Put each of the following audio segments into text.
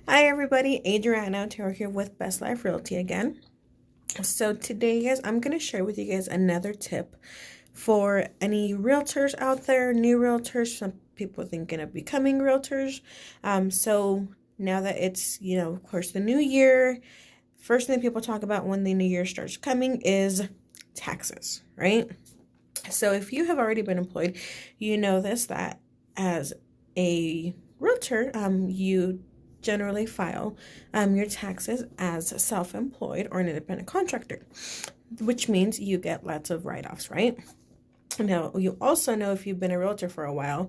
Hi everybody, Adriana Tarot here with Best Life Realty again. So today, guys, I'm going to share with you guys another tip for any realtors out there, new realtors, some people thinking of becoming realtors. So now that it's, of course, the new year, first thing people talk about when the new year starts coming is taxes, right? So if you have already been employed, you know this, that as a realtor, you generally file your taxes as self-employed or an independent contractor, which means you get lots of write-offs, right? Now, you also know if you've been a realtor for a while,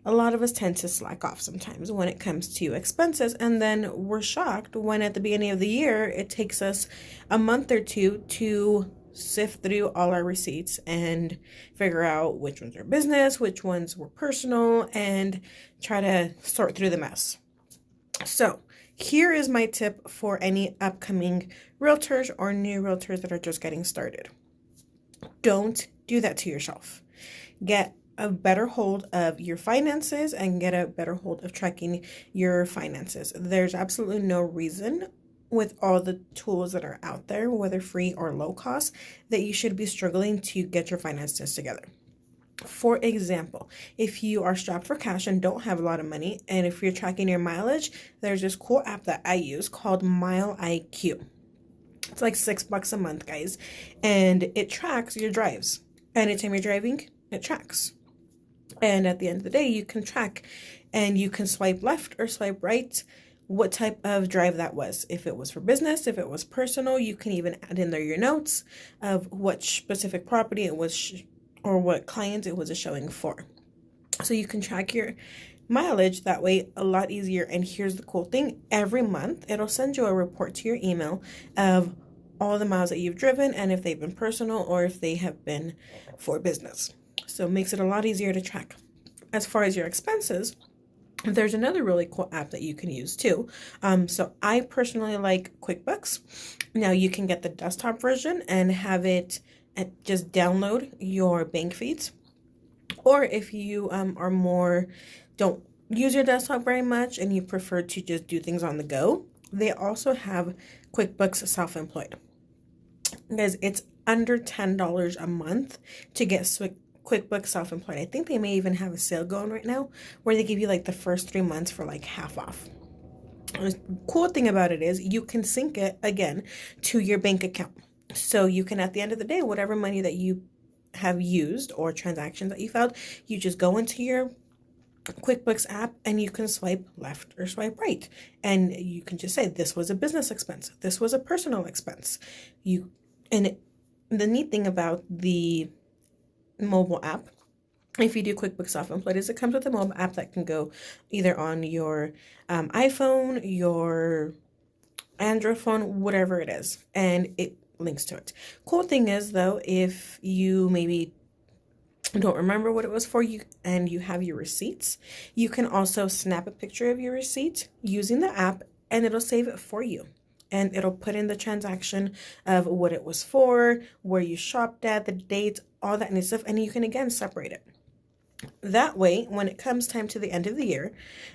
a lot of us tend to slack off sometimes when it comes to expenses, and then we're shocked when at the beginning of the year it takes us a month or two to sift through all our receipts and figure out which ones are business, which ones were personal, and try to sort through the mess. So here is my tip for any upcoming realtors or new realtors that are just getting started. Don't do that to yourself. Get a better hold of your finances and get a better hold of tracking your finances. There's absolutely no reason with all the tools that are out there, whether free or low cost, that you should be struggling to get your finances together. For example, if you are strapped for cash and don't have a lot of money, and if you're tracking your mileage, there's this cool app that I use called Mile IQ. It's like $6 a month, guys, and it tracks your drives. Anytime you're driving, it tracks. And at the end of the day, you can track and you can swipe left or swipe right what type of drive that was. If it was for business, if it was personal, you can even add in there your notes of what specific property it was or what client it was showing for. So you can track your mileage that way a lot easier. And here's the cool thing. Every month, it'll send you a report to your email of all the miles that you've driven and if they've been personal or if they have been for business. So it makes it a lot easier to track. As far as your expenses, there's another really cool app that you can use too. So I personally like QuickBooks. Now you can get the desktop version and have it just download your bank feeds. Or if you don't use your desktop very much and you prefer to just do things on the go, they also have QuickBooks Self-Employed. Guys, it's under $10 a month to get QuickBooks Self-Employed. I think they may even have a sale going right now where they give you like the first 3 months for like half off. The cool thing about it is you can sync it again to your bank account. So you can, at the end of the day, whatever money that you have used or transactions that you filed, you just go into your QuickBooks app and you can swipe left or swipe right. And you can just say, this was a business expense. This was a personal expense. The neat thing about the mobile app, if you do QuickBooks Self-Employed, is it comes with a mobile app that can go either on your iPhone, your Android phone, whatever it is, and it links to it. Cool thing is though, if you maybe don't remember what it was for you and you have your receipts, you can also snap a picture of your receipt using the app and it'll save it for you. And it'll put in the transaction of what it was for, where you shopped at, the date, all that neat stuff, and you can again separate it. That way, when it comes time to the end of the year,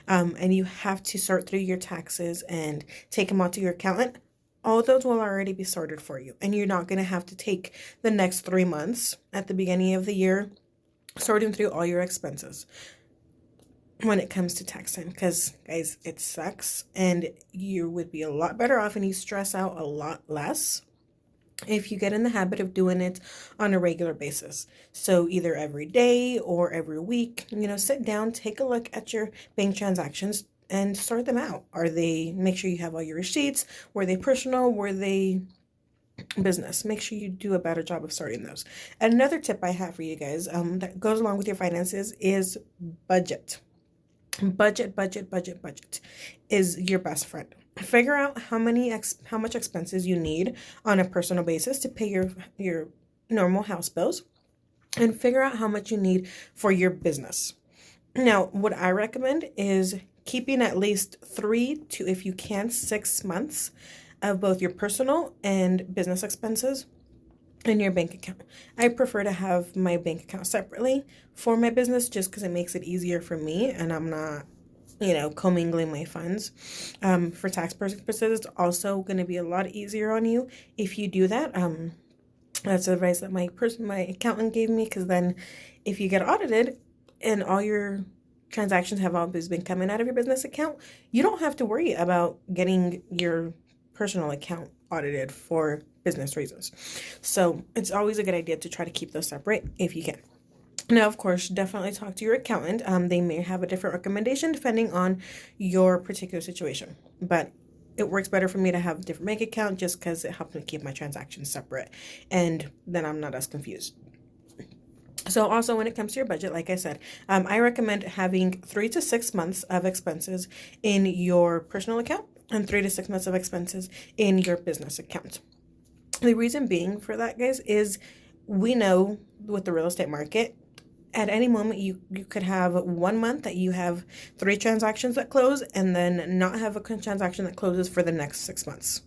and you have to sort through your taxes and take them out to your accountant, all those will already be sorted for you. And you're not going to have to take the next 3 months at the beginning of the year sorting through all your expenses when it comes to tax time, because guys, it sucks and you would be a lot better off and you stress out a lot less if you get in the habit of doing it on a regular basis. So either every day or every week, sit down, take a look at your bank transactions and sort them out. Make sure you have all your receipts. Were they personal? Were they business? Make sure you do a better job of sorting those. Another tip I have for you guys that goes along with your finances is budget. Budget is your best friend. Figure out how much expenses you need on a personal basis to pay your normal house bills, and figure out how much you need for your business. Now, what I recommend is keeping at least 3 to, if you can, 6 months of both your personal and business expenses in your bank account. I prefer to have my bank account separately for my business just because it makes it easier for me and I'm not commingling my funds. For tax purposes, it's also going to be a lot easier on you if you do that. That's the advice that my accountant gave me, because then if you get audited and all your transactions have always been coming out of your business account, you don't have to worry about getting your personal account audited for business reasons. So it's always a good idea to try to keep those separate if you can. Now, of course, definitely talk to your accountant. They may have a different recommendation depending on your particular situation, but it works better for me to have a different bank account just because it helps me keep my transactions separate, and then I'm not as confused. So also, when it comes to your budget, like I said, I recommend having 3 to 6 months of expenses in your personal account and 3 to 6 months of expenses in your business account. The reason being for that, guys, is we know with the real estate market, at any moment you could have 1 month that you have 3 transactions that close and then not have a transaction that closes for the next 6 months.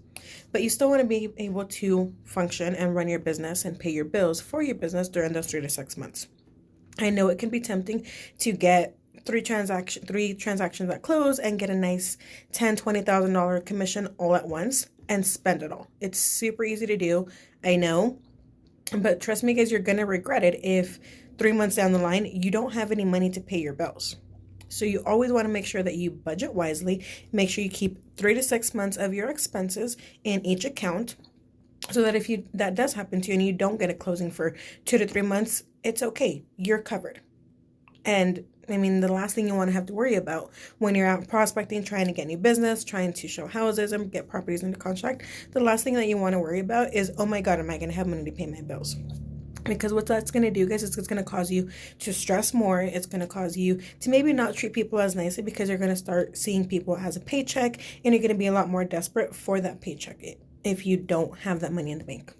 But you still want to be able to function and run your business and pay your bills for your business during those 3 to 6 months. I know it can be tempting to get three transactions that close and get a nice $10,000-$20,000 commission all at once and spend it all. It's super easy to do, I know, but trust me, guys, you're gonna regret it if 3 months down the line you don't have any money to pay your bills. So you always want to make sure that you budget wisely. Make sure you keep 3 to 6 months of your expenses in each account, so that if that does happen to you and you don't get a closing for 2 to 3 months, it's okay. You're covered. And I mean, the last thing you want to have to worry about when you're out prospecting, trying to get new business, trying to show houses and get properties under contract, the last thing that you want to worry about is, oh my God, am I going to have money to pay my bills? Because what that's going to do, guys, is it's going to cause you to stress more. It's going to cause you to maybe not treat people as nicely, because you're going to start seeing people as a paycheck, and you're going to be a lot more desperate for that paycheck if you don't have that money in the bank.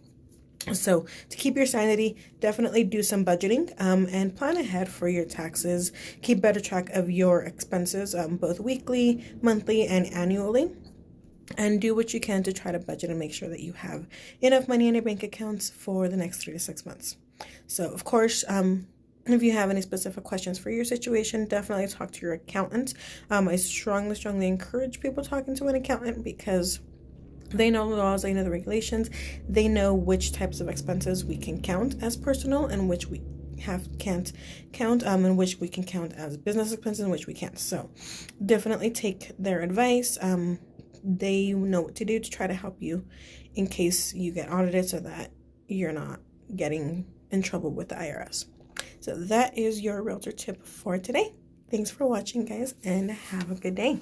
So to keep your sanity, definitely do some budgeting and plan ahead for your taxes. Keep better track of your expenses, both weekly, monthly, and annually. And do what you can to try to budget and make sure that you have enough money in your bank accounts for the next 3 to 6 months. So, of course, if you have any specific questions for your situation, definitely talk to your accountant. I strongly encourage people talking to an accountant, because they know the laws, they know the regulations, they know which types of expenses we can count as personal and which we can't count, and which we can count as business expenses and which we can't. So definitely take their advice. They know what to do to try to help you in case you get audited, so that you're not getting in trouble with the IRS. So that is your realtor tip for today. Thanks for watching, guys, and have a good day.